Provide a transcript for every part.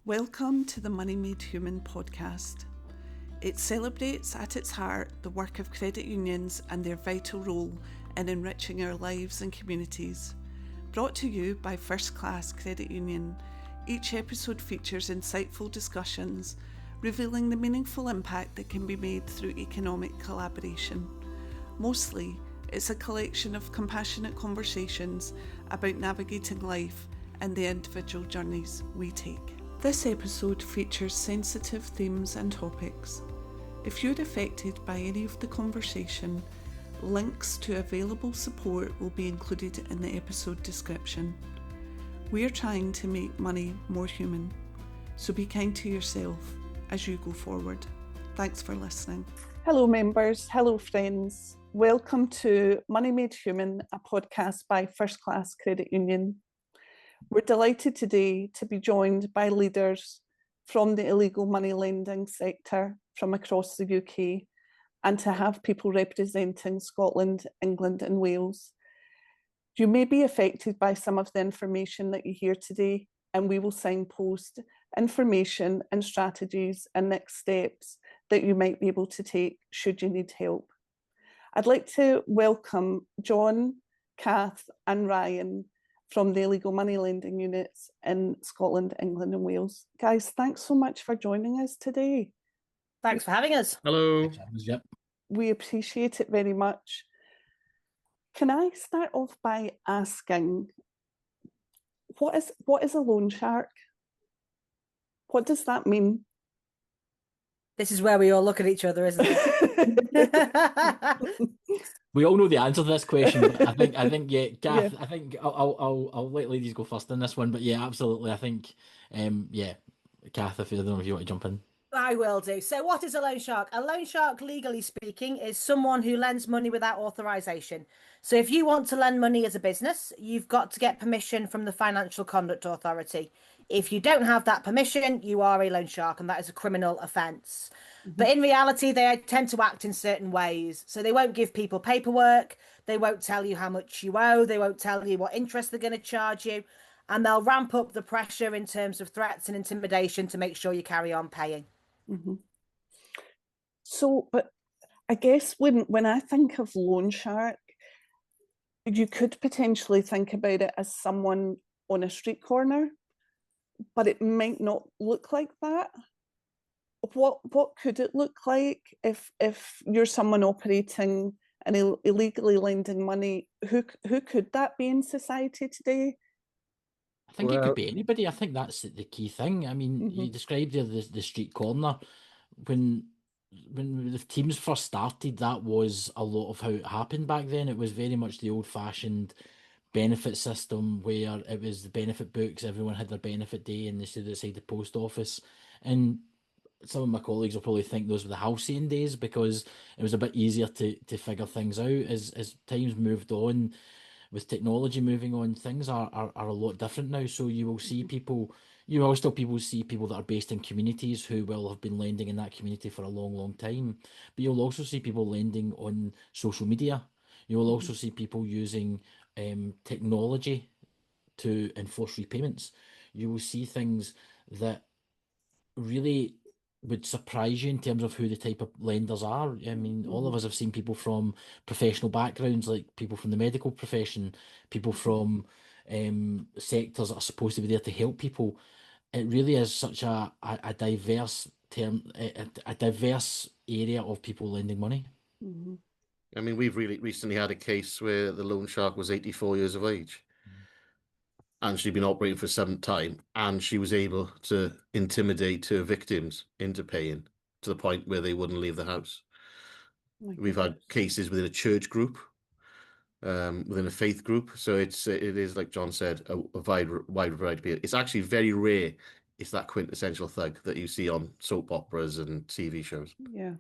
Welcome to the Money Made Human podcast. It celebrates at its heart the work of credit unions and their vital role in enriching our lives and communities. Brought to you by First Class Credit Union, each episode features insightful discussions revealing the meaningful impact that can be made through economic collaboration. Mostly, it's a collection of compassionate conversations about navigating life and the individual journeys we take. This episode features sensitive themes and topics. If you're affected by any of the conversation, links to available support will be included in the episode description. We're trying to make money more human, so be kind to yourself as you go forward. Thanks for listening. Hello members, hello friends. Welcome to Money Made Human, a podcast by First Class Credit Union. We're delighted today to be joined by leaders from the illegal money lending sector from across the UK and to have people representing Scotland, England and Wales. You may be affected by some of the information that you hear today, and we will signpost information and strategies and next steps that you might be able to take should you need help. I'd like to welcome John, Cath and Ryan from the illegal money lending units in Scotland, England and Wales. Guys, thanks so much for joining us today. Thanks for having us. Hello. Yep. We appreciate it very much. Can I start off by asking, what is a loan shark? What does that mean? This is where we all look at each other, isn't it? We all know the answer to this question, but I think, yeah, Gath, yeah. I think I'll let ladies go first in this one, but yeah, absolutely. I think, Cath, I don't know if you want to jump in. I will do. So what is a loan shark? A loan shark, legally speaking, is someone who lends money without authorization. So if you want to lend money as a business, you've got to get permission from the Financial Conduct Authority. If you don't have that permission, you are a loan shark, and that is a criminal offence. Mm-hmm. But in reality, they tend to act in certain ways. So they won't give people paperwork. They won't tell you how much you owe. They won't tell you what interest they're going to charge you. And they'll ramp up the pressure in terms of threats and intimidation to make sure you carry on paying. Mm-hmm. So, but I guess when I think of loan shark, you could potentially think about it as someone on a street corner, but it might not look like that. What could it look like if you're someone operating and illegally lending money? Who could that be in society today? I think it could be anybody. I think that's the key thing. I mean, mm-hmm. You described the street corner. When the teams first started, that was a lot of how it happened back then. It was very much the old-fashioned benefit system where it was the benefit books, everyone had their benefit day and they stood outside the post office. And some of my colleagues will probably think those were the halcyon days because it was a bit easier to figure things out. As times moved on, with technology moving on, things are a lot different now. So you will see people, see people that are based in communities who will have been lending in that community for a long, long time. But you'll also see people lending on social media. You will also see people using technology to enforce repayments. You will see things that really would surprise you in terms of who the type of lenders are. I mean, all of us have seen people from professional backgrounds, like people from the medical profession, people from sectors that are supposed to be there to help people. It really is such a diverse a diverse area of people lending money. Mm-hmm. I mean, we've really recently had a case where the loan shark was 84 years of age. And she'd been operating for some time, and she was able to intimidate her victims into paying to the point where they wouldn't leave the house. We've had cases within a church group, within a faith group. So it is, like John said, a wide variety of people. It's actually very rare. It's that quintessential thug that you see on soap operas and TV shows. Yeah.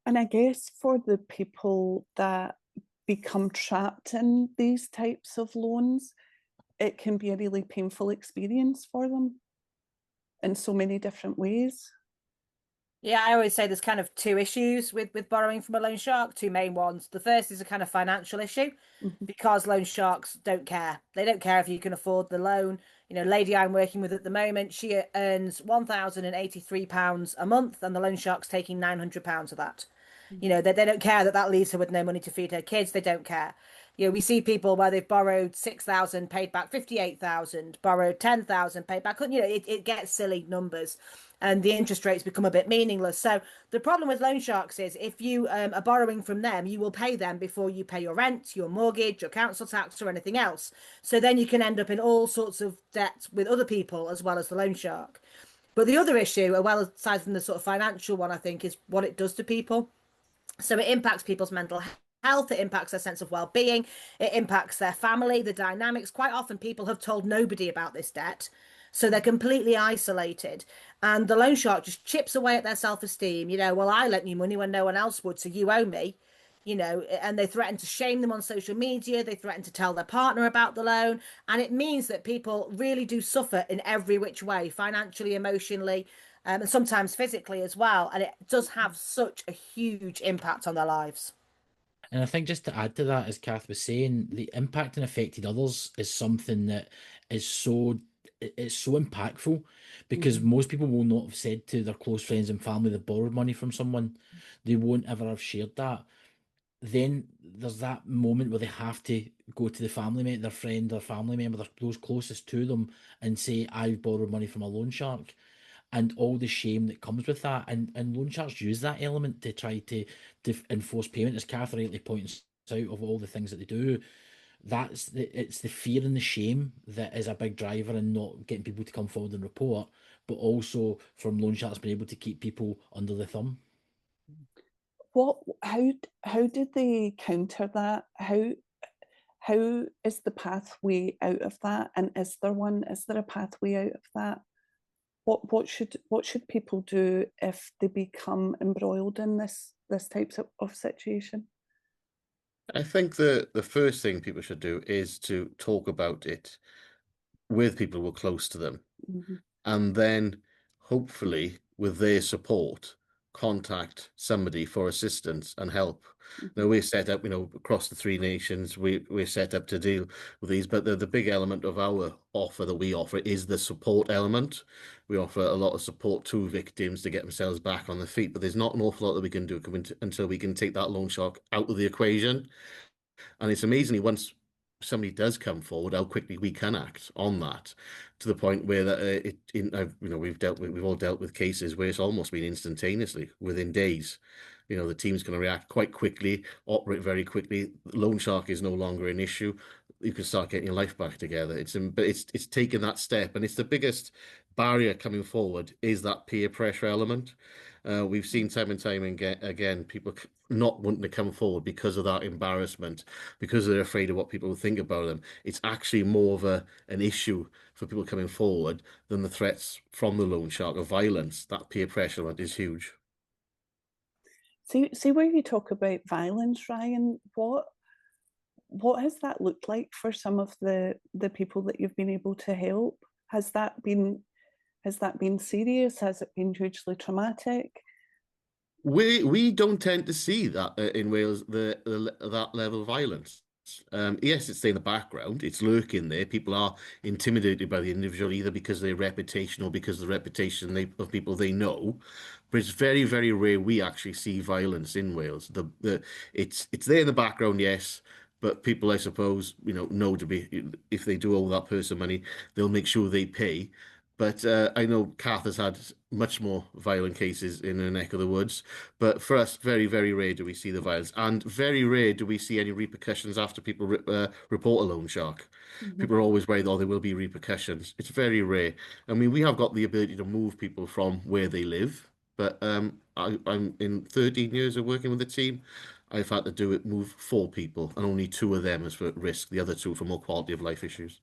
And I guess for the people that become trapped in these types of loans, it can be a really painful experience for them in so many different ways. Yeah, I always say there's kind of two issues with borrowing from a loan shark, two main ones. The first is a kind of financial issue because loan sharks don't care. They don't care if you can afford the loan. You know, lady I'm working with at the moment, she earns £1,083 a month, and the loan shark's taking £900 of that. You know, they don't care that that leaves her with no money to feed her kids. They don't care. You know, we see people where they've borrowed 6,000, paid back 58,000, borrowed 10,000, paid back. You know, it gets silly numbers, and the interest rates become a bit meaningless. So the problem with loan sharks is if you are borrowing from them, you will pay them before you pay your rent, your mortgage, your council tax, or anything else. So then you can end up in all sorts of debt with other people as well as the loan shark. But the other issue, well aside from the sort of financial one, I think, is what it does to people. So it impacts people's mental health, it impacts their sense of well-being, it impacts their family, the dynamics. Quite often people have told nobody about this debt, so they're completely isolated, and the loan shark just chips away at their self-esteem. You know, well, I lent you money when no one else would, so you owe me. You know, and they threaten to shame them on social media, they threaten to tell their partner about the loan, and it means that people really do suffer in every which way, financially, emotionally, and sometimes physically as well. And it does have such a huge impact on their lives. And I think just to add to that, as Cath was saying, the impact and affected others is something that is it's so impactful, because most people will not have said to their close friends and family they borrowed money from someone. They won't ever have shared that. Then there's that moment where they have to go to the family mate, their friend, their family member, those closest to them, and say, I've borrowed money from a loan shark, and all the shame that comes with that. And loan sharks use that element to try to enforce payment, as Cath rightly points out, of all the things that they do. It's the fear and the shame that is a big driver in not getting people to come forward and report, but also from loan sharks being able to keep people under the thumb. How did they counter that? How is the pathway out of that? And is there one? Is there a pathway out of that? What should people do if they become embroiled in this type of situation? I think the first thing people should do is to talk about it with people who are close to them, and then hopefully with their support, contact somebody for assistance and help. Now we're set up, across the three nations, we're set up to deal with these, but the big element of our offer that we offer is the support element. We offer a lot of support to victims to get themselves back on their feet, but there's not an awful lot that we can do until we can take that loan shark out of the equation. And it's amazingly, once somebody does come forward, how quickly we can act on that, to the point where that we've all dealt with cases where it's almost been instantaneously, within days. The team's going to react quite quickly, operate very quickly. Loan shark is no longer an issue. You can start getting your life back together. But it's taken that step, and it's the biggest barrier coming forward is that peer pressure element. We've seen time and time again people not wanting to come forward because of that embarrassment, because they're afraid of what people will think about them. It's actually more of an issue for people coming forward than the threats from the loan shark of violence. That peer pressure element is huge. See where you talk about violence, Ryan, what has that looked like for some of the people that you've been able to help? Has that been serious? Has it been hugely traumatic? We don't tend to see that in Wales, that level of violence. Yes, it's in the background, it's lurking there. People are intimidated by the individual, either because of their reputation or because of the reputation of people they know. But it's very, very rare we actually see violence in Wales. It's there in the background, yes. But people, I suppose, know to be, if they do owe that person money, they'll make sure they pay. But I know Cath has had much more violent cases in her neck of the woods. But for us, very, very rare do we see the violence. And very rare do we see any repercussions after people report a loan shark. People are always worried, there will be repercussions. It's very rare. I mean, we have got the ability to move people from where they live. But I'm in 13 years of working with the team, I've had to move 4 people, and only 2 of them is for risk. The other 2 for more quality of life issues.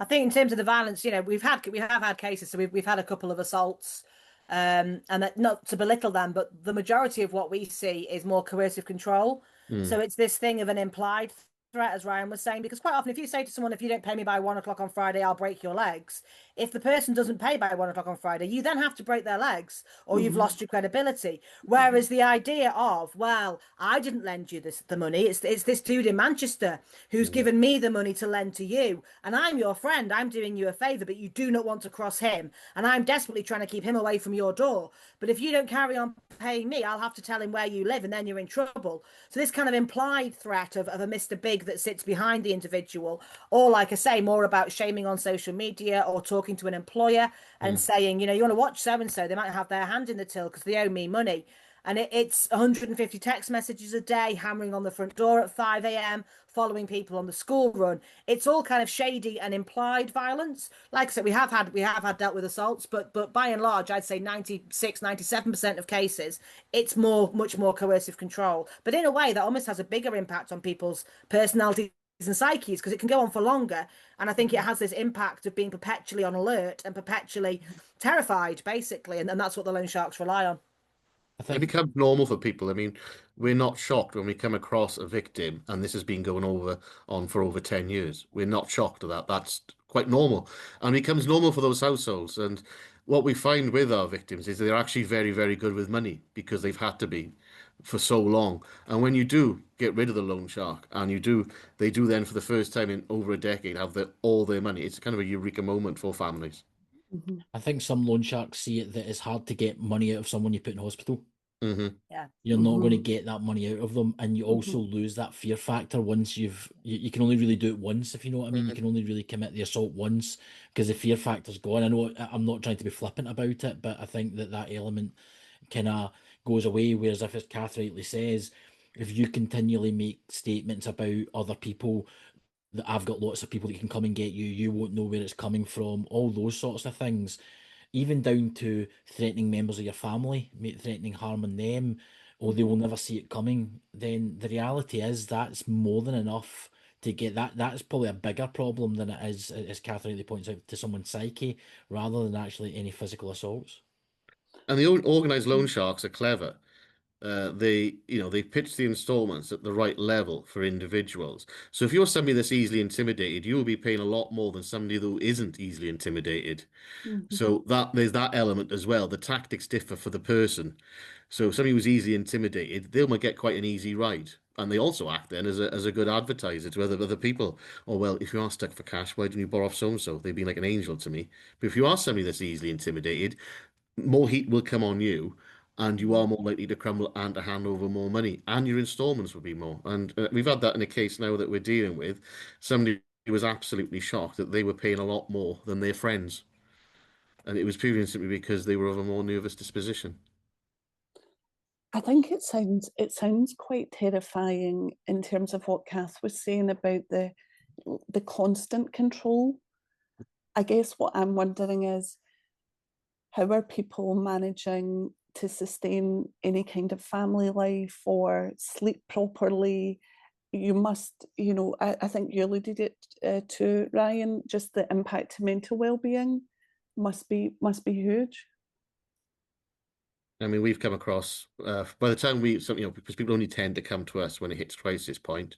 I think in terms of the violence, we have had cases. So we've had a couple of assaults, and that, not to belittle them, but the majority of what we see is more coercive control. So it's this thing of an implied threat, as Ryan was saying, because quite often if you say to someone, if you don't pay me by 1 o'clock on Friday, I'll break your legs, if the person doesn't pay by 1 o'clock on Friday, you then have to break their legs or you've lost your credibility. Whereas the idea of, well, I didn't lend you the money. It's this dude in Manchester who's given me the money to lend to you, and I'm your friend. I'm doing you a favour, but you do not want to cross him, and I'm desperately trying to keep him away from your door. But if you don't carry on paying me, I'll have to tell him where you live, and then you're in trouble. So this kind of implied threat of a Mr. Big that sits behind the individual, or like I say, more about shaming on social media or talking to an employer and saying, you want to watch so and so, they might have their hand in the till because they owe me money. And it's 150 text messages a day, hammering on the front door at 5 a.m., following people on the school run. It's all kind of shady and implied violence. Like I said, we have had dealt with assaults, but by and large, I'd say 96, 97% of cases, it's much more coercive control. But in a way, that almost has a bigger impact on people's personalities and psyches because it can go on for longer. And I think it has this impact of being perpetually on alert and perpetually terrified, basically. And that's what the loan sharks rely on. It becomes normal for people. I mean, we're not shocked when we come across a victim, and this has been going on for over 10 years. We're not shocked at that. That's quite normal. And it becomes normal for those households. And what we find with our victims is they're actually very, very good with money because they've had to be for so long. And when you do get rid of the loan shark, and they do then for the first time in over a decade have all their money, it's kind of a eureka moment for families. I think some loan sharks see it that it's hard to get money out of someone you put in hospital. Yeah, you're not going to get that money out of them, and you also lose that fear factor once you can only really do it once, if you know what I mean. You can only really commit the assault once because the fear factor's gone. I know I'm not trying to be flippant about it, but I think that element kind of goes away. Whereas if, as Cath rightly says, if you continually make statements about other people, that I've got lots of people that can come and get you, you won't know where it's coming from, all those sorts of things, even down to threatening members of your family, threatening harming them, or they will never see it coming, then the reality is that's more than enough to get that. That's probably a bigger problem than it is, as Cath rightly points out, to someone's psyche, rather than actually any physical assaults. And the organised loan sharks are clever. They pitch the installments at the right level for individuals. So if you're somebody that's easily intimidated, you will be paying a lot more than somebody who isn't easily intimidated. So there's that element as well. The tactics differ for the person. So if somebody who's easily intimidated, they might get quite an easy ride. And they also act then as a good advertiser to other people. Oh, well, if you are stuck for cash, why don't you borrow off so-and-so? They've been like an angel to me. But if you are somebody that's easily intimidated, more heat will come on you, and you are more likely to crumble and to hand over more money, and your installments will be more. And we've had that in a case now that we're dealing with. Somebody was absolutely shocked that they were paying a lot more than their friends, and it was purely simply because they were of a more nervous disposition. I think it sounds quite terrifying in terms of what Cath was saying about the constant control. I guess what I'm wondering is, how are people managing to sustain any kind of family life or sleep properly? You must, I think you alluded it to, Ryan, just the impact to mental well-being must be huge. I mean, we've come across, by the time because people only tend to come to us when it hits crisis point,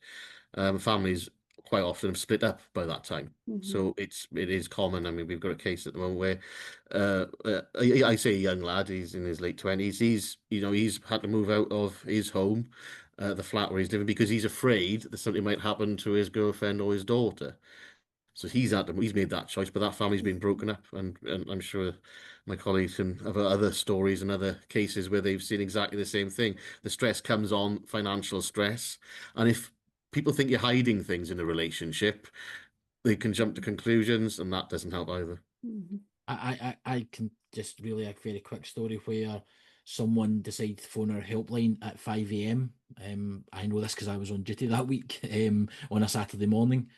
families quite often have split up by that time. So it is common. I mean, we've got a case at the moment where I say a young lad, he's in his late 20s. He's had to move out of his home, the flat where he's living, because he's afraid that something might happen to his girlfriend or his daughter. So he's made that choice, but that family's been broken up, and I'm sure my colleagues can have other stories and other cases where they've seen exactly the same thing. The stress comes on, financial stress, and if people think you're hiding things in a relationship, they can jump to conclusions, and that doesn't help either. I can just really a very quick story where someone decided to phone our helpline at 5 a.m. I know this because I was on duty that week on a Saturday morning,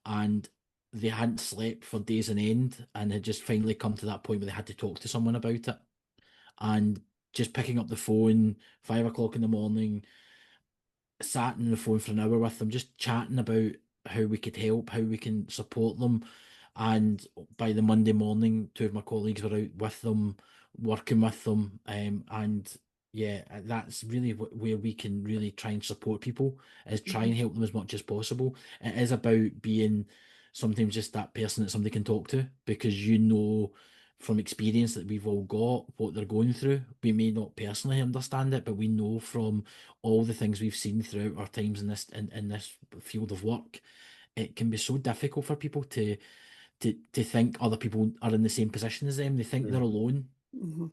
and they hadn't slept for days on end and had just finally come to that point where they had to talk to someone about it. And just picking up the phone, 5 o'clock in the morning, sat on the phone for an hour with them, just chatting about how we could help, how we can support them. And by the Monday morning, 2 of my colleagues were out with them, working with them. And yeah, that's really where we can really try and support people, is try and help them as much as possible. It is about being sometimes just that person that somebody can talk to, because you know from experience that we've all got what they're going through. We may not personally understand it, but we know from all the things we've seen throughout our times in this field of work, it can be so difficult for people to think other people are in the same position as them. They think they're alone.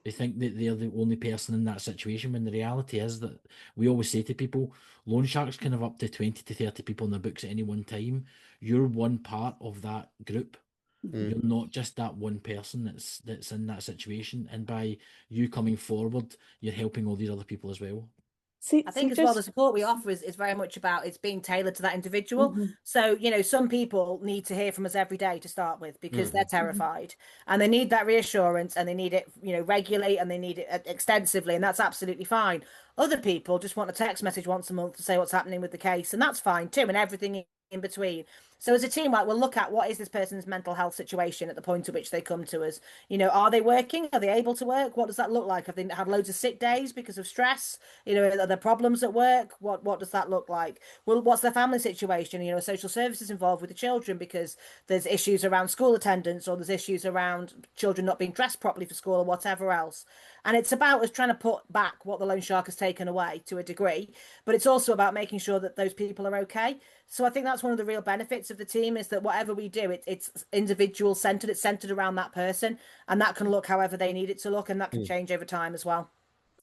They think that they're the only person in that situation, when the reality is that we always say to people, loan sharks can have up to 20 to 30 people in their books at any one time. You're one part of that group. You're not just that one person that's in that situation. And by you coming forward, you're helping all these other people as well. I think as well, the support we offer is very much about it's being tailored to that individual. So, you know, some people need to hear from us every day to start with, because they're terrified and they need that reassurance, and they need it, you know, regularly, and they need it extensively. And that's absolutely fine. Other people just want a text message once a month to say what's happening with the case. And that's fine too. And everything in between. So as a team, like, we'll look at what is this person's mental health situation at the point at which they come to us. You know, are they working? Are they able to work? What does that look like? Have they had loads of sick days because of stress? You know, are there problems at work? What does that look like? Well, what's their family situation? You know, social services involved with the children because there's issues around school attendance, or there's issues around children not being dressed properly for school, or whatever else. And it's about us trying to put back what the loan shark has taken away to a degree, but it's also about making sure that those people are okay. So I think that's one of the real benefits of the team, is that whatever we do, it's individual centered. It's centered around that person, and that can look however they need it to look, and that can change over time as well.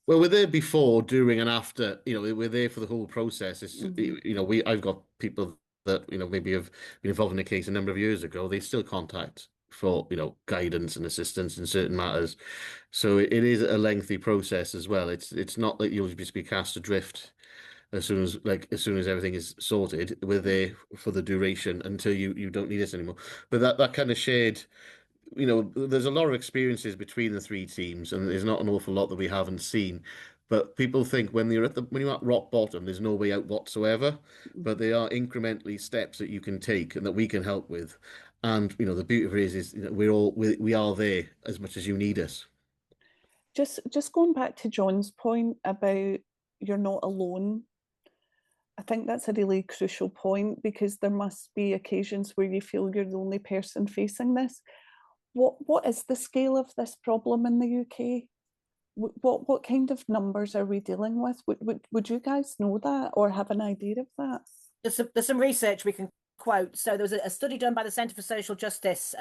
Well, we're there before, during, and after. You know, we're there for the whole process. It's you know, I've got people that, you know, maybe have been involved in a case a number of years ago. They still contact for, you know, guidance and assistance in certain matters. So it is a lengthy process as well. It's not that you'll just be cast adrift as soon as everything is sorted. We're there for the duration until you don't need us anymore. But that kind of shared, you know, there's a lot of experiences between the three teams, and there's not an awful lot that we haven't seen. But people think when you're at rock bottom, there's no way out whatsoever. But there are incrementally steps that you can take and that we can help with. And, you know, the beauty of it is you know, we are there as much as you need us. Just going back to John's point about you're not alone, I think that's a really crucial point, because there must be occasions where you feel you're the only person facing this. What is the scale of this problem in the UK? What kind of numbers are we dealing with? Would you guys know that, or have an idea of that? There's some research we can quote. So there was a study done by the Centre for Social Justice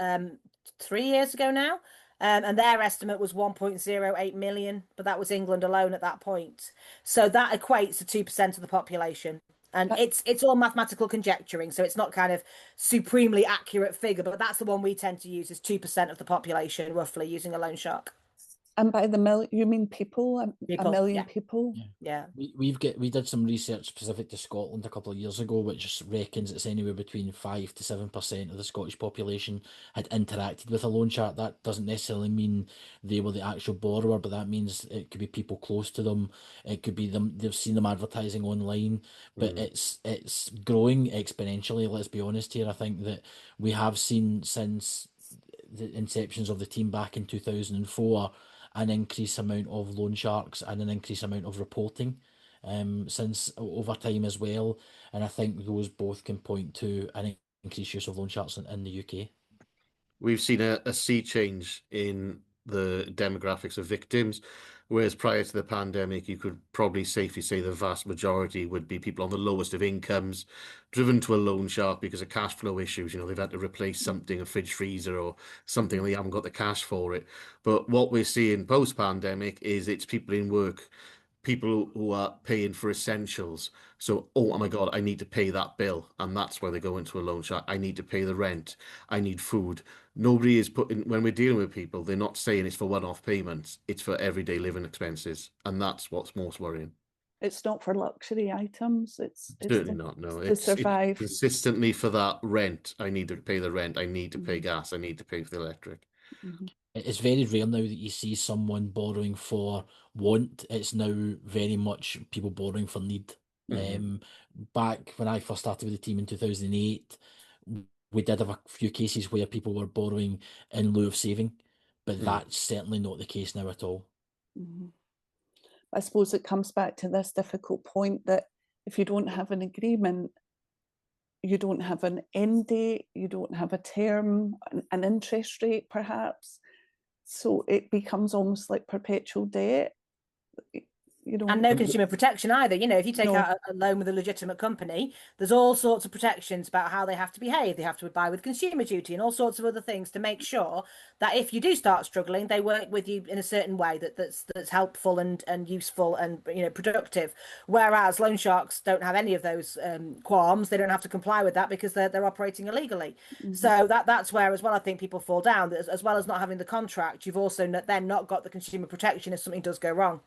3 years ago now, and their estimate was 1.08 million, but that was England alone at that point. So that equates to 2% of the population. And it's all mathematical conjecturing, so it's not kind of supremely accurate figure, but that's the one we tend to use, is 2% of the population, roughly, using a loan shark. And by the million, you mean people? A million people? Yeah. We did some research specific to Scotland a couple of years ago, which reckons it's anywhere between 5 to 7% of the Scottish population had interacted with a loan shark. That doesn't necessarily mean they were the actual borrower, but that means it could be people close to them. It could be they've seen them advertising online, but it's growing exponentially. Let's be honest here. I think that we have seen, since the inceptions of the team back in 2004, an increased amount of loan sharks and an increased amount of reporting since over time as well. And I think those both can point to an increased use of loan sharks in the UK. We've seen a sea change in the demographics of victims, whereas prior to the pandemic, you could probably safely say the vast majority would be people on the lowest of incomes, driven to a loan shark because of cash flow issues. You know, they've had to replace something, a fridge freezer or something, and they haven't got the cash for it. But what we're seeing post-pandemic is it's people in work, people who are paying for essentials. So, oh my God, I need to pay that bill. And that's why they go into a loan shark. I need to pay the rent. I need food. Nobody is putting, when we're dealing with people, they're not saying it's for one-off payments. It's for everyday living expenses. And that's what's most worrying. It's not for luxury items. It's certainly not. No, to survive. It's consistently for that rent. I need to pay the rent. I need to pay gas. I need to pay for the electric. It's very rare now that you see someone borrowing for want. It's now very much people borrowing for need. Back when I first started with the team in 2008, we did have a few cases where people were borrowing in lieu of saving, but that's certainly not the case now at all. I suppose it comes back to this difficult point that if you don't have an agreement, you don't have an end date, you don't have a term, an interest rate perhaps. So it becomes almost like perpetual debt. And no consumer protection either. If you take out a loan with a legitimate company, there's all sorts of protections about how they have to behave. They have to abide with consumer duty and all sorts of other things to make sure that if you do start struggling, they work with you in a certain way that's helpful and useful and productive. Whereas loan sharks don't have any of those qualms. They don't have to comply with that because they're operating illegally. So that's where as well I think people fall down. As well as not having the contract, you've also then not got the consumer protection if something does go wrong.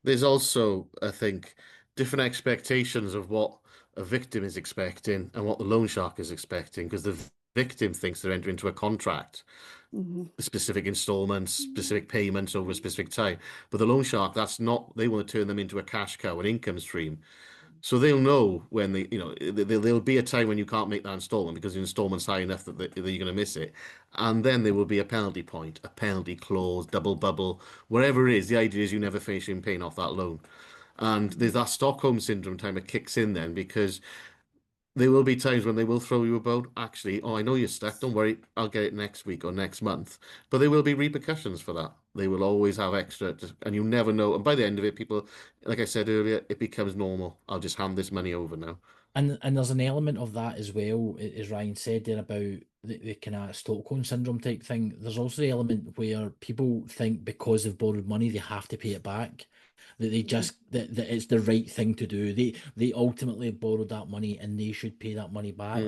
There's also, I think, different expectations of what a victim is expecting and what the loan shark is expecting, because the victim thinks they're entering into a contract, specific installments, specific payments over a specific time. But the loan shark, that's not, they want to turn them into a cash cow, an income stream. So they'll know when there'll be a time when you can't make that installment because the installment's high enough that you're going to miss it. And then there will be a penalty point, a penalty clause, double bubble, whatever it is. The idea is you never finish in paying off that loan. And there's that Stockholm syndrome time it kicks in then, because there will be times when they will throw you a bone. Actually, I know you're stuck. Don't worry, I'll get it next week or next month. But there will be repercussions for that. They will always have extra, and you never know. And by the end of it, people, like I said earlier, it becomes normal. I'll just hand this money over now. And there's an element of that as well, as Ryan said there about the kind of Stockholm syndrome type thing. There's also the element where people think because they've borrowed money, they have to pay it back. That they just that it's the right thing to do. They ultimately borrowed that money and they should pay that money back.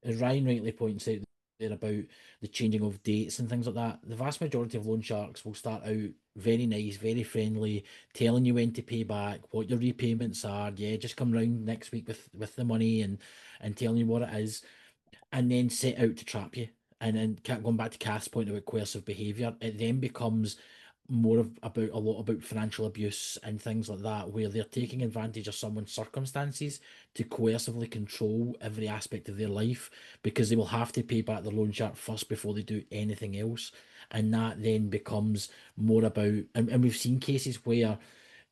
As Ryan rightly points out there about the changing of dates and things like that, the vast majority of loan sharks will start out very nice, very friendly, telling you when to pay back, what your repayments are. Yeah, just come round next week with the money and telling you what it is, and then set out to trap you. And then going back to Cath's point about coercive behaviour, it then becomes more about a lot about financial abuse and things like that, where they're taking advantage of someone's circumstances to coercively control every aspect of their life, because they will have to pay back the loan shark first before they do anything else. And that then becomes more about, and we've seen cases where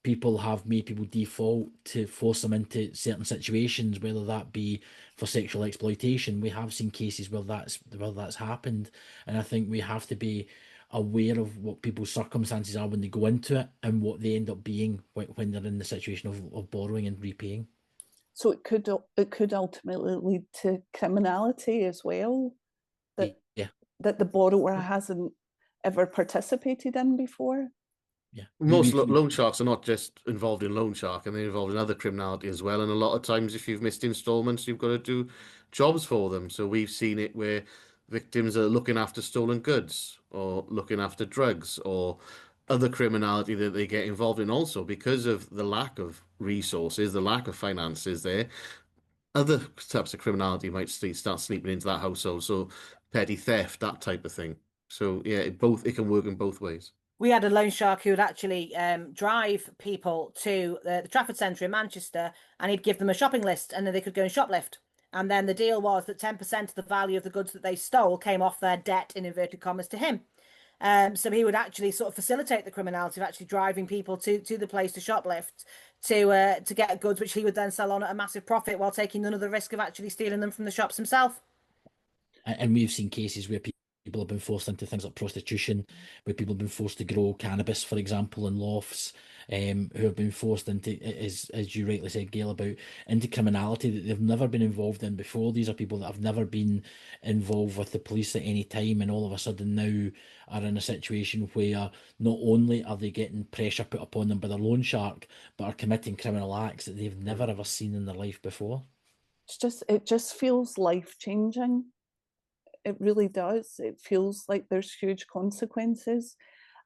people have made people default to force them into certain situations, whether that be for sexual exploitation. We have seen cases where that's happened, and I think we have to be aware of what people's circumstances are when they go into it and what they end up being when they're in the situation of borrowing and repaying. So it could ultimately lead to criminality as well, that the borrower hasn't ever participated in before. Yeah, most loan sharks are not just involved in loan shark, and they're involved in other criminality as well. And a lot of times, if you've missed installments, you've got to do jobs for them. So we've seen it where victims are looking after stolen goods or looking after drugs or other criminality that they get involved in also, because of the lack of resources, the lack of finances there. Other types of criminality might start sleeping into that household. So petty theft, that type of thing. So yeah, it can work in both ways. We had a loan shark who would actually drive people to the Trafford Centre in Manchester, and he'd give them a shopping list, and then they could go and shoplift. And then the deal was that 10% of the value of the goods that they stole came off their debt, in inverted commas, to him. So he would actually sort of facilitate the criminality of actually driving people to the place to shoplift to get goods, which he would then sell on at a massive profit while taking none of the risk of actually stealing them from the shops himself. And we've seen cases where people have been forced into things like prostitution, where people have been forced to grow cannabis, for example, in lofts, who have been forced into, as you rightly said, Gayle, about into criminality that they've never been involved in before. These are people that have never been involved with the police at any time, and all of a sudden now are in a situation where not only are they getting pressure put upon them by the loan shark, but are committing criminal acts that they've never ever seen in their life before. It just feels life-changing. It really does. It feels like there's huge consequences.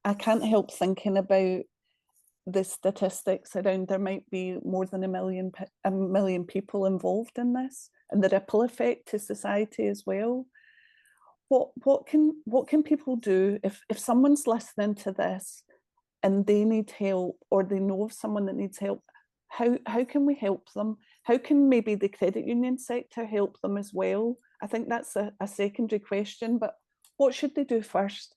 I can't help thinking about the statistics around there might be more than a million people involved in this, and the ripple effect to society as well. What can people do if someone's listening to this and they need help, or they know of someone that needs help? How can we help them? How can maybe the credit union sector help them as well? I think that's a secondary question, but what should they do first?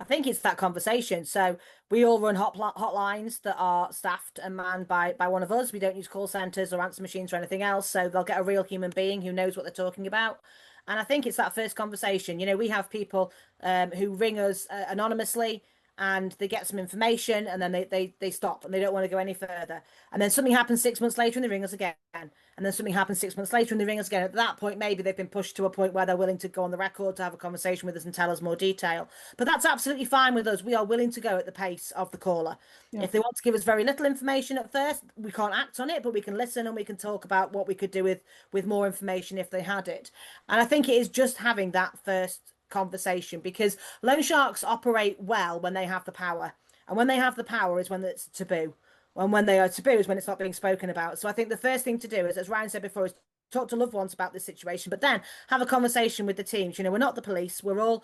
I think it's that conversation. So we all run hotlines that are staffed and manned by one of us. We don't use call centers or answer machines or anything else. So they'll get a real human being who knows what they're talking about. And I think it's that first conversation. You know, we have people who ring us anonymously, and they get some information, and then they stop and they don't want to go any further. And then something happens 6 months later and they ring us again. And then something happens 6 months later and they ring us again. At that point, maybe they've been pushed to a point where they're willing to go on the record to have a conversation with us and tell us more detail. But that's absolutely fine with us. We are willing to go at the pace of the caller. Yeah. If they want to give us very little information at first, we can't act on it, but we can listen and we can talk about what we could do with more information if they had it. And I think it is just having that first conversation, because loan sharks operate well when they have the power. And when they have the power is when it's taboo. And when they are taboo is when it's not being spoken about. So I think the first thing to do is, as Ryan said before, is talk to loved ones about this situation, but then have a conversation with the teams. You know, we're not the police. We're all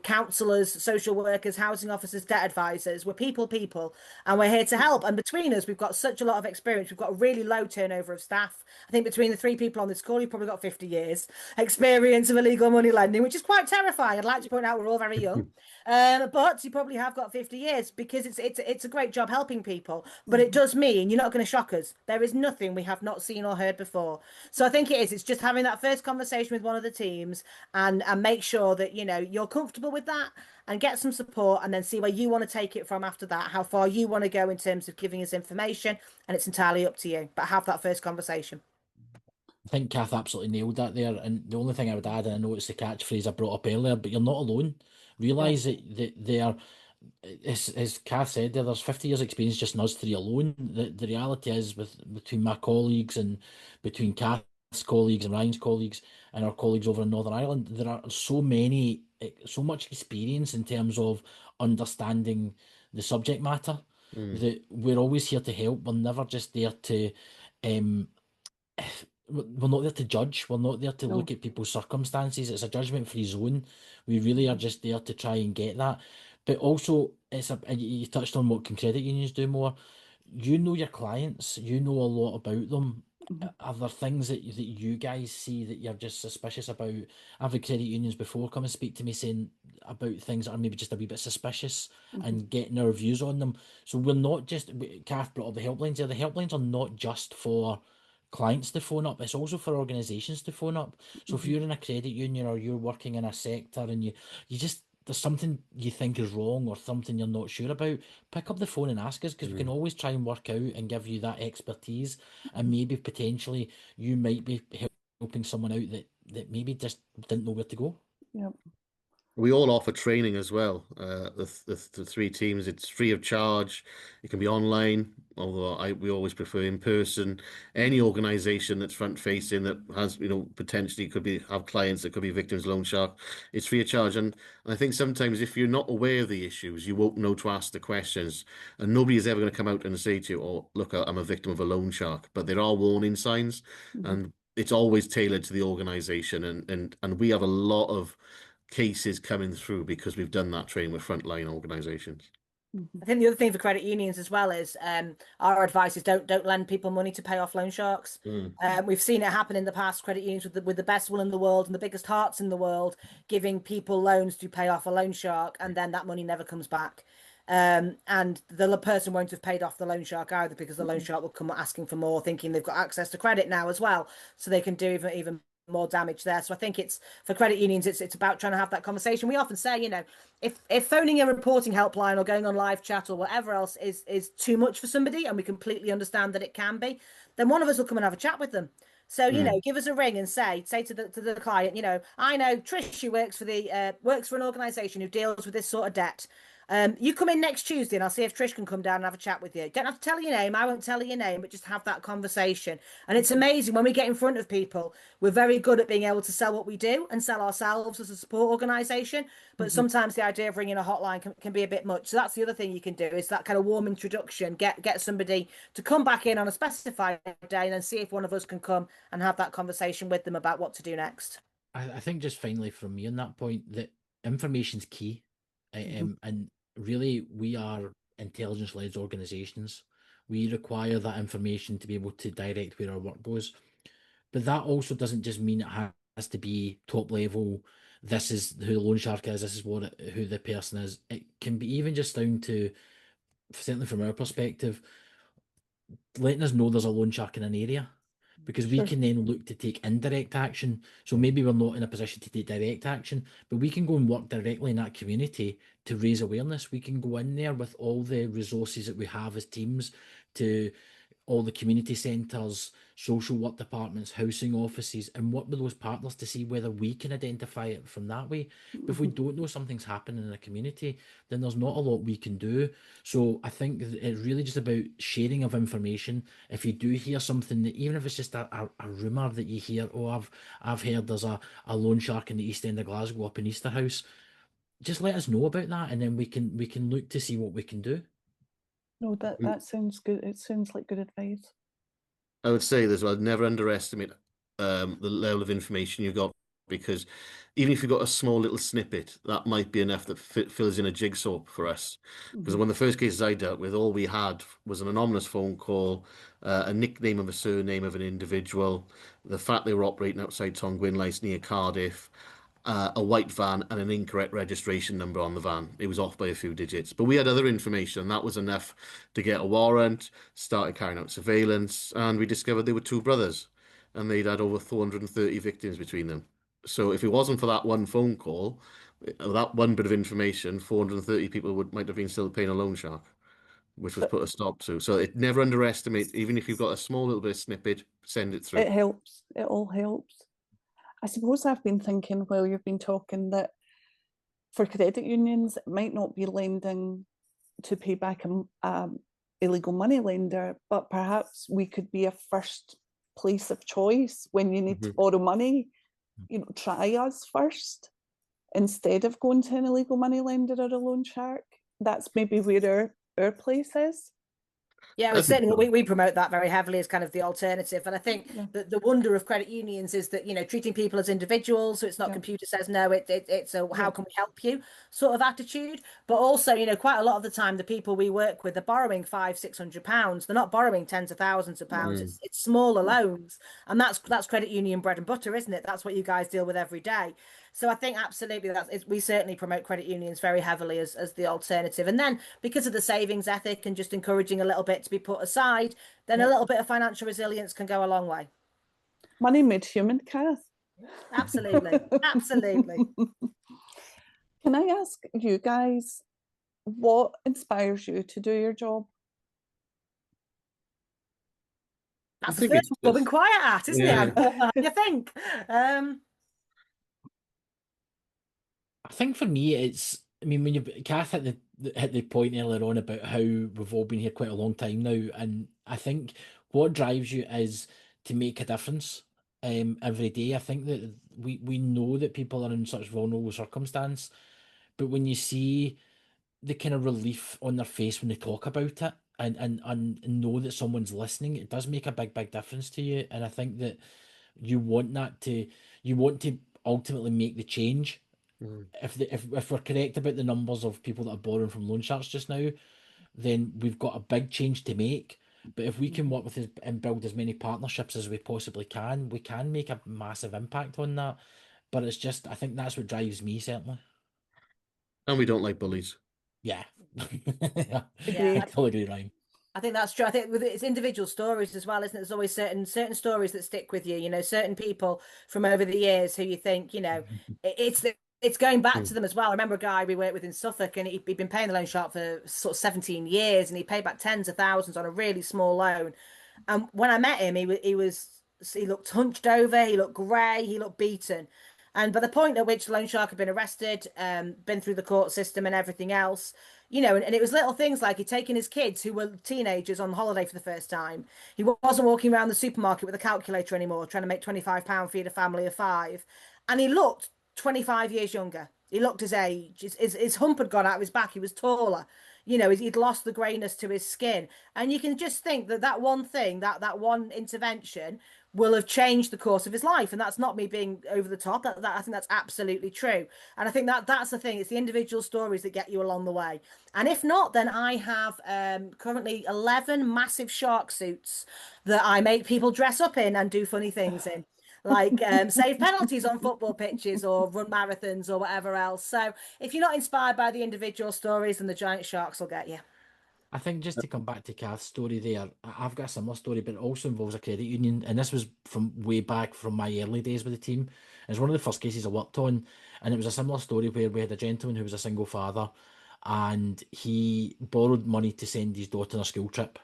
counsellors, social workers, housing officers, debt advisors. We're people, and we're here to help. And between us, we've got such a lot of experience. We've got a really low turnover of staff. I think between the 3 people on this call, you've probably got 50 years experience of illegal money lending, which is quite terrifying. I'd like to point out we're all very young, but you probably have got 50 years, because it's a great job helping people. But it does mean you're not going to shock us. There is nothing we have not seen or heard before. So I think it's just having that first conversation with one of the teams and make sure that, you know, you're comfortable with that, and get some support, and then see where you want to take it from after that, how far you want to go in terms of giving us information, and it's entirely up to you. But have that first conversation. I think Cath absolutely nailed that there. And the only thing I would add, and I know it's the catchphrase I brought up earlier, but you're not alone. Realise that they are, as Cath said there, there's 50 years experience just in us 3 alone. The reality is, between my colleagues and between Cath's colleagues and Ryan's colleagues and our colleagues over in Northern Ireland, there are so much experience in terms of understanding the subject matter that we're always here to help. We're never just there to we're not there to judge. We're not there to look at people's circumstances. It's a judgment-free zone. We really are just there to try and get that. But also, you touched on what can credit unions do more. You know your clients. You know a lot about them. Are there things that you guys see that you're just suspicious about? I've had credit unions before come and speak to me saying about things that are maybe just a wee bit suspicious, and getting our views on them. So we're not just, Cath brought up the helplines there. The helplines are not just for clients to phone up, it's also for organisations to phone up. So if you're in a credit union or you're working in a sector and you just, there's something you think is wrong or something you're not sure about, pick up the phone and ask us, because we can always try and work out and give you that expertise, and maybe potentially you might be helping someone out that maybe just didn't know where to go. Yep. We all offer training as well. The 3 teams, it's free of charge. It can be online, although we always prefer in person. Any organisation that's front facing that has, you know, potentially have clients that could be victims of loan shark, it's free of charge. And I think sometimes if you're not aware of the issues, you won't know to ask the questions, and nobody is ever going to come out and say to you, "Oh, look, I'm a victim of a loan shark." But there are warning signs, and it's always tailored to the organisation. And we have a lot of cases coming through because we've done that training with frontline organisations. I think the other thing for credit unions as well is our advice is don't lend people money to pay off loan sharks. We've seen it happen in the past. Credit unions with the best will in the world and the biggest hearts in the world giving people loans to pay off a loan shark, and then that money never comes back. And the person won't have paid off the loan shark either, because the loan shark will come asking for more, thinking they've got access to credit now as well, so they can do even more damage there. So I think it's for credit unions, it's about trying to have that conversation. We often say, you know, if phoning a reporting helpline or going on live chat or whatever else is too much for somebody, and we completely understand that it can be, then one of us will come and have a chat with them. So, you know, give us a ring and say to the client, you know, I know Trish, who works for an organisation who deals with this sort of debt. You come in next Tuesday and I'll see if Trish can come down and have a chat with you. Don't have to tell her your name. I won't tell her your name, but just have that conversation. And it's amazing when we get in front of people, we're very good at being able to sell what we do and sell ourselves as a support organisation. But sometimes the idea of ringing a hotline can be a bit much. So that's the other thing you can do, is that kind of warm introduction, get somebody to come back in on a specified day, and then see if one of us can come and have that conversation with them about what to do next. I think just finally from me on that point, that information's key. And really, we are intelligence-led organisations. We require that information to be able to direct where our work goes. But that also doesn't just mean it has to be top level. this is who the loan shark is, this is who the person is. It can be even just down to, certainly from our perspective, letting us know there's a loan shark in an area, because we can then look to take indirect action. So maybe we're not in a position to take direct action, but we can go and work directly in that community to raise awareness. We can go in there with all the resources that we have as teams to all the community centres, social work departments, housing offices, and work with those partners to see whether we can identify it from that way. But if we don't know something's happening in a community, then there's not a lot we can do. So I think it's really just about sharing of information. If you do hear something, that even if it's just a rumour that you hear, oh, I've heard there's a loan shark in the East End of Glasgow up in Easterhouse, just let us know about that, and then we can look to see what we can do. No, that sounds good. It sounds like good advice. I would say this, I'd never underestimate the level of information you got, because even if you got a small little snippet, that might be enough that fills in a jigsaw for us. Because one of the first cases I dealt with, all we had was an anonymous phone call, a nickname of a surname of an individual, the fact they were operating outside Tonguinlice near Cardiff, a white van and an incorrect registration number on the van. It was off by a few digits. But we had other information, and that was enough to get a warrant, started carrying out surveillance, and we discovered they were two brothers, and they'd had over 430 victims between them. So if it wasn't for that one phone call, that one bit of information, 430 people might have been still paying a loan shark, which was put a stop to. So it never underestimate, even if you've got a small little bit of snippet, send it through. It helps. It all helps. I suppose I've been thinking while you've been talking that for credit unions, it might not be lending to pay back an illegal money lender, but perhaps we could be a first place of choice when you need to borrow money. Try us first instead of going to an illegal money lender or a loan shark. That's maybe where our place is. Yeah, we promote that very heavily as kind of the alternative. And I think that the wonder of credit unions is that, treating people as individuals. So it's not computer says no, it's a how can we help you sort of attitude. But also, quite a lot of the time, the people we work with are borrowing £500-600. They're not borrowing tens of thousands of pounds. It's smaller loans. And that's credit union bread and butter, isn't it? That's what you guys deal with every day. So I think absolutely we certainly promote credit unions very heavily as the alternative. And then because of the savings ethic and just encouraging a little bit to be put aside, then a little bit of financial resilience can go a long way. Money made human, Cath. Absolutely. Absolutely. Can I ask you guys, what inspires you to do your job? That's the first one we've been quiet at, isn't it? You think? I think for me, when Cath hit the point earlier on about how we've all been here quite a long time now, and I think what drives you is to make a difference every day. I think that we know that people are in such vulnerable circumstance, but when you see the kind of relief on their face when they talk about it and know that someone's listening, it does make a big difference to you. And I think that you want to ultimately make the change. If we're correct about the numbers of people that are borrowing from loan sharks just now, then we've got a big change to make. But if we can work with and build as many partnerships as we possibly can, we can make a massive impact on that. But it's just, I think that's what drives me, certainly. And we don't like bullies. Yeah. Yeah. I totally agree, Ryan. I think that's true. I think it's individual stories as well, isn't it? There's always certain stories that stick with you, certain people from over the years who you think, it's going back to them as well. I remember a guy we worked with in Suffolk, and he'd been paying the loan shark for sort of 17 years, and he paid back tens of thousands on a really small loan. And when I met him, he looked hunched over, he looked grey, he looked beaten. And by the point at which the loan shark had been arrested, been through the court system and everything else, and it was little things like he'd taken his kids who were teenagers on holiday for the first time. He wasn't walking around the supermarket with a calculator anymore, trying to make £25 feed a family of 5. And he looked 25 years younger. He looked his age. His hump had gone out of his back. He was taller. He'd lost the greyness to his skin. And you can just think that one thing, that one intervention will have changed the course of his life. And that's not me being over the top. That I think that's absolutely true. And I think that's the thing. It's the individual stories that get you along the way. And if not, then I have currently 11 massive shark suits that I make people dress up in and do funny things in. like save penalties on football pitches or run marathons or whatever else. So if you're not inspired by the individual stories, then the giant sharks will get you. I think just to come back to Cath's story there, I've got a similar story, but it also involves a credit union. And this was from way back from my early days with the team. It's one of the first cases I worked on. And it was a similar story where we had a gentleman who was a single father and he borrowed money to send his daughter on a school trip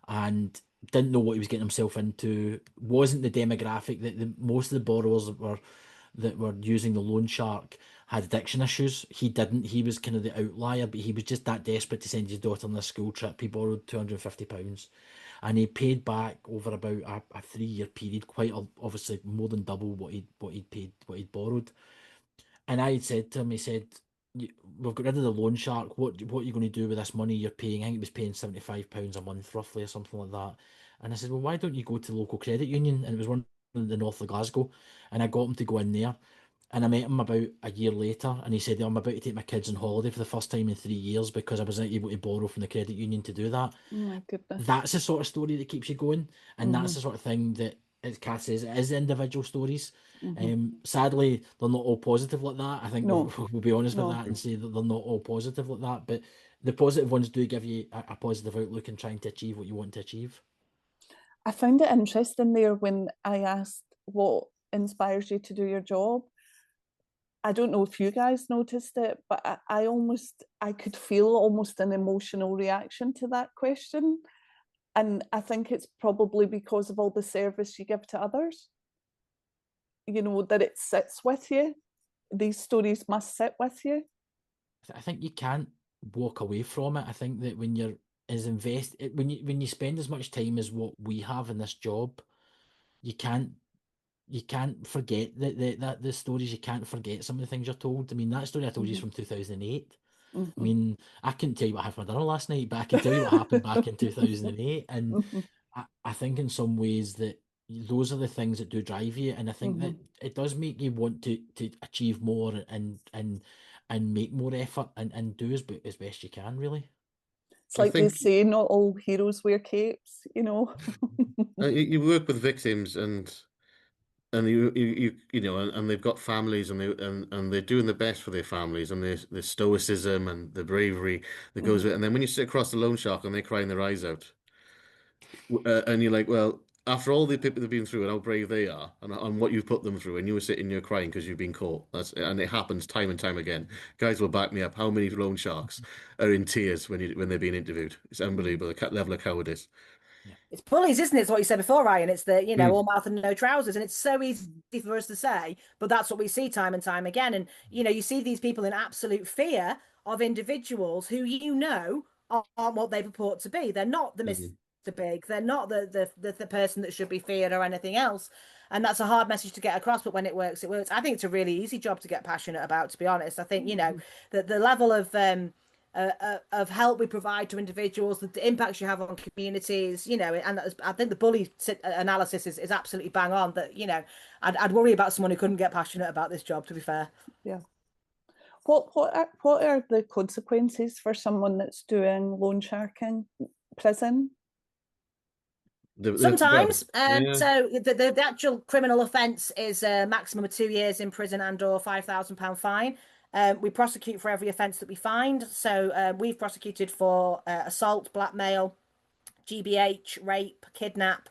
and didn't know what he was getting himself into, wasn't the demographic that most of the borrowers that were using the loan shark had addiction issues. He didn't. He was kind of the outlier, but he was just that desperate to send his daughter on a school trip. He borrowed £250 and he paid back over about a 3-year period, quite obviously more than double what he'd borrowed. And I had said to him, he said, we've got rid of the loan shark. What are you going to do with this money you're paying? I think he was paying £75 a month roughly or something like that. And I said, well, why don't you go to the local credit union? And it was one in the north of Glasgow. And I got him to go in there. And I met him about a year later, and he said, I'm about to take my kids on holiday for the first time in 3 years because I wasn't able to borrow from the credit union to do that. Oh my goodness. That's the sort of story that keeps you going. And that's the sort of thing that, as Cath says, it is individual stories. Sadly, they're not all positive like that. I think we'll be honest with that and say that they're not all positive like that. But the positive ones do give you a positive outlook in trying to achieve what you want to achieve. I found it interesting there when I asked what inspires you to do your job. I don't know if you guys noticed it, but I could feel almost an emotional reaction to that question. And I think it's probably because of all the service you give to others. You know, that it sits with you. These stories must sit with you. I think you can't walk away from it. I think that when you're when you spend as much time as what we have in this job, you can't forget that the stories. You can't forget some of the things you're told. I mean, that story I told you is from 2008. I mean, I couldn't tell you what happened for dinner last night, but I can tell you what happened back in 2008. And I think in some ways that those are the things that do drive you. And I think that it does make you want to achieve more and make more effort and do as best you can, really. It's like they say, not all heroes wear capes, you know. You work with victims and you know, and they've got families and they're doing the best for their families, and the stoicism and the bravery that goes with it. And then when you sit across the loan shark and they're crying their eyes out, and you're like, well, after all the people they've been through and how brave they are and what you've put them through, and you were sitting there crying because you've been caught. And it happens time and time again. Guys will back me up. How many loan sharks are in tears when they're being interviewed? It's unbelievable, the level of cowardice. It's bullies, isn't it? It's what you said before, Ryan. It's the, all mouth and no trousers. And it's so easy for us to say, but that's what we see time and time again. And, you see these people in absolute fear of individuals who, aren't what they purport to be. They're not the Mr. Big. They're not the person that should be feared or anything else. And that's a hard message to get across. But when it works, it works. I think it's a really easy job to get passionate about, to be honest. I think, that the level of help we provide to individuals, the impacts you have on communities, and I think the bully analysis is absolutely bang on. That I'd worry about someone who couldn't get passionate about this job, to be fair. Yeah. What are the consequences for someone that's doing loan sharking? Prison? Sometimes. So the actual criminal offence is a maximum of 2 years in prison and/or £5,000 fine. We prosecute for every offence that we find. So we've prosecuted for assault, blackmail, GBH, rape, kidnap.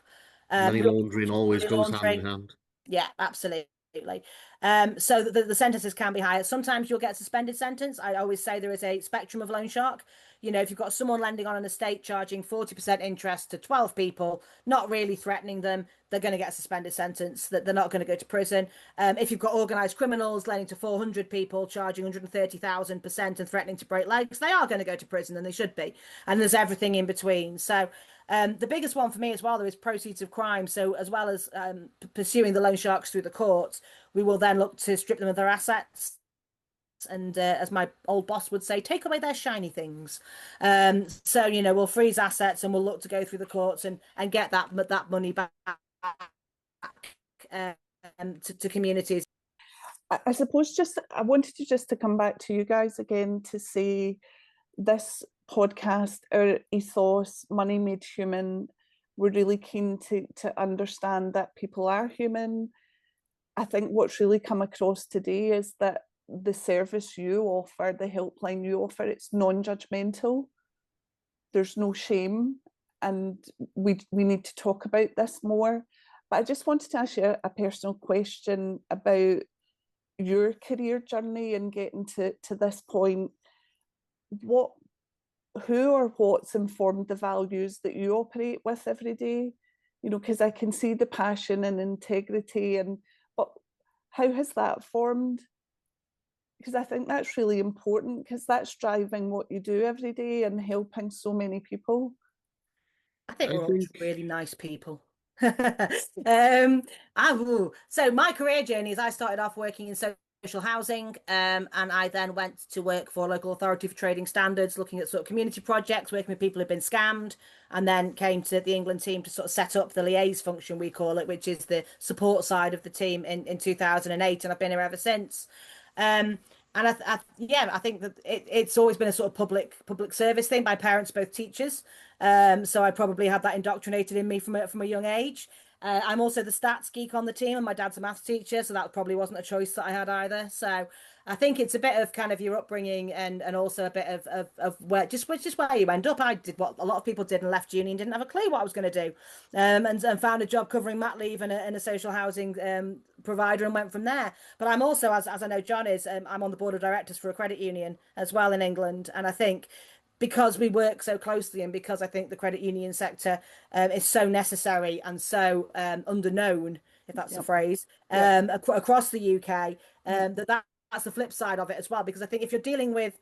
Money laundering always goes hand in hand. Yeah, absolutely. So the sentences can be higher. Sometimes you'll get a suspended sentence. I always say there is a spectrum of loan shark. If you've got someone lending on an estate charging 40% interest to 12 people, not really threatening them, they're going to get a suspended sentence, that they're not going to go to prison. If you've got organised criminals lending to 400 people, charging 130,000% and threatening to break legs, they are going to go to prison, and they should be. And there's everything in between. So the biggest one for me as well, there is proceeds of crime. So as well as pursuing the loan sharks through the courts, we will then look to strip them of their assets. And as my old boss would say, take away their shiny things. So, we'll freeze assets and we'll look to go through the courts and get that money back to communities. I suppose I wanted to come back to you guys again to say this podcast, our ethos, Money Made Human, we're really keen to understand that people are human, I think what's really come across today is that the service you offer, the helpline you offer, it's non-judgmental. There's no shame, and we need to talk about this more. But I just wanted to ask you a personal question about your career journey and getting to this point. Who or what's informed the values that you operate with every day? You know, because I can see the passion and integrity, but how has that formed? Because I think that's really important, because that's driving what you do every day and helping so many people. I think we're all think- really nice people. So my career journey is I started off working in social housing, and I then went to work for a local authority for trading standards, looking at sort of community projects, working with people who've been scammed, and then came to the England team to sort of set up the liaise function, we call it, which is the support side of the team in 2008, and I've been here ever since. And I think that it's always been a sort of public service thing. My parents both teachers, so I probably had that indoctrinated in me from a young age. I'm also the stats geek on the team, and my dad's a maths teacher, so that probably wasn't a choice that I had either. So I think it's a bit of kind of your upbringing and also a bit of where just where you end up. I did what a lot of people did and left uni and didn't have a clue what I was going to do, and found a job covering mat leave in a social housing provider and went from there. But I'm also, as I know John is, I'm on the board of directors for a credit union as well in England, and I think because we work so closely and because I think the credit union sector is so necessary and so underknown, if that's the phrase, across the UK, that's the flip side of it as well. Because I think if you're dealing with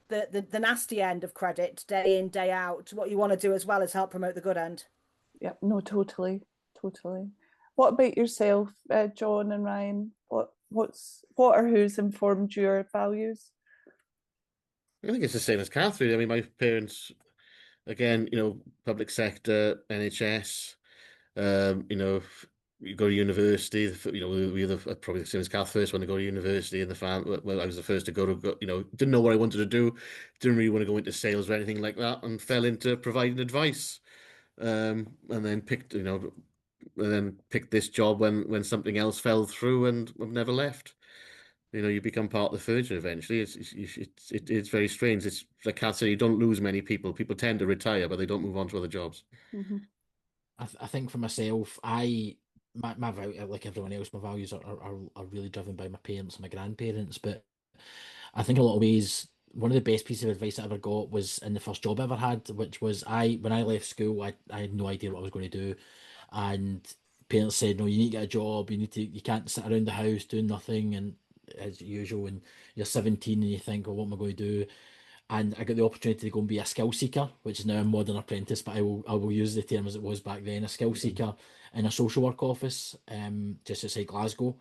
the nasty end of credit day in, day out, what you want to do as well is help promote the good end. Yeah, no, totally. What about yourself, John and Ryan? What or who's informed your values? I think it's the same as Cath, really. I mean, my parents, again, public sector, NHS, you go to university, we were probably the same as Cath, first one to go to university in the family. Well, I was the first to go, didn't know what I wanted to do, didn't really want to go into sales or anything like that, and fell into providing advice. And then picked this job when something else fell through, and I've never left. You become part of the furniture eventually. It's very strange. It's like Cath said, you don't lose many people. People tend to retire, but they don't move on to other jobs. Mm-hmm. I think for myself, my like everyone else, my values are really driven by my parents and my grandparents. But I think in a lot of ways, one of the best pieces of advice I ever got was in the first job I ever had, which was when I left school, I had no idea what I was going to do, and parents said, no, you need to get a job. You can't sit around the house doing nothing, and as usual, and you're 17 and you think, well, what am I going to do? And I got the opportunity to go and be a skill seeker, which is now a modern apprentice, but I will use the term as it was back then, a skill seeker in a social work office, just outside Glasgow.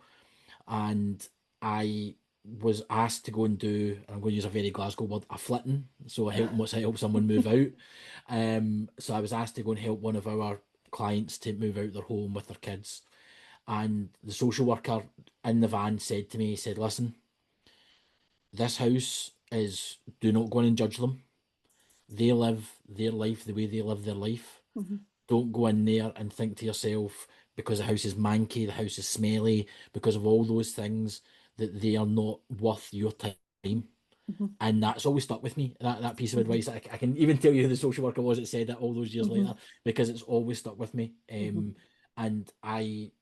And I was asked to go and do, I'm going to use a very Glasgow word, a flitting. So I help someone move out. So I was asked to go and help one of our clients to move out their home with their kids. And the social worker in the van said to me, he said, listen, this house is, do not go in and judge them. They live their life the way they live their life. Mm-hmm. Don't go in there and think to yourself, because the house is manky, the house is smelly, because of all those things, that they are not worth your time. Mm-hmm. And that's always stuck with me, that piece of advice. I can even tell you who the social worker was that said that all those years later, because it's always stuck with me. And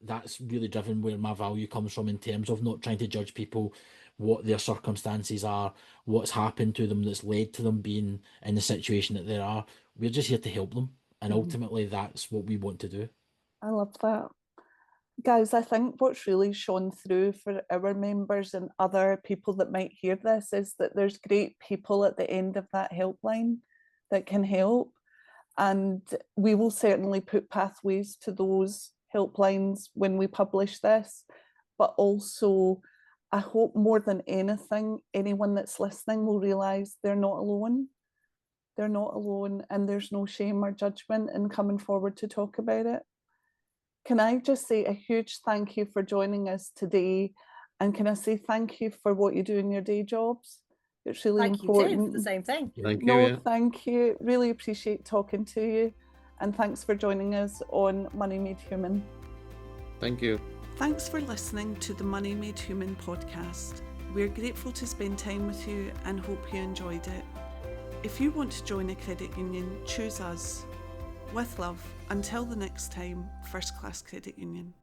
that's really driven where my value comes from, in terms of not trying to judge people, what their circumstances are, what's happened to them that's led to them being in the situation that they are. We're just here to help them. And ultimately that's what we want to do. I love that. Guys, I think what's really shone through for our members and other people that might hear this is that there's great people at the end of that helpline that can help. And we will certainly put pathways to those helplines when we publish this. But also, I hope more than anything, anyone that's listening will realise they're not alone. They're not alone, and there's no shame or judgment in coming forward to talk about it. Can I just say a huge thank you for joining us today? And can I say thank you for what you do in your day jobs? It's really important. Thank you too, the same thing. Thank you. Thank you. Really appreciate talking to you. And thanks for joining us on Money Made Human. Thank you. Thanks for listening to the Money Made Human podcast. We're grateful to spend time with you and hope you enjoyed it. If you want to join a credit union, choose us. With love, until the next time, First Class Credit Union.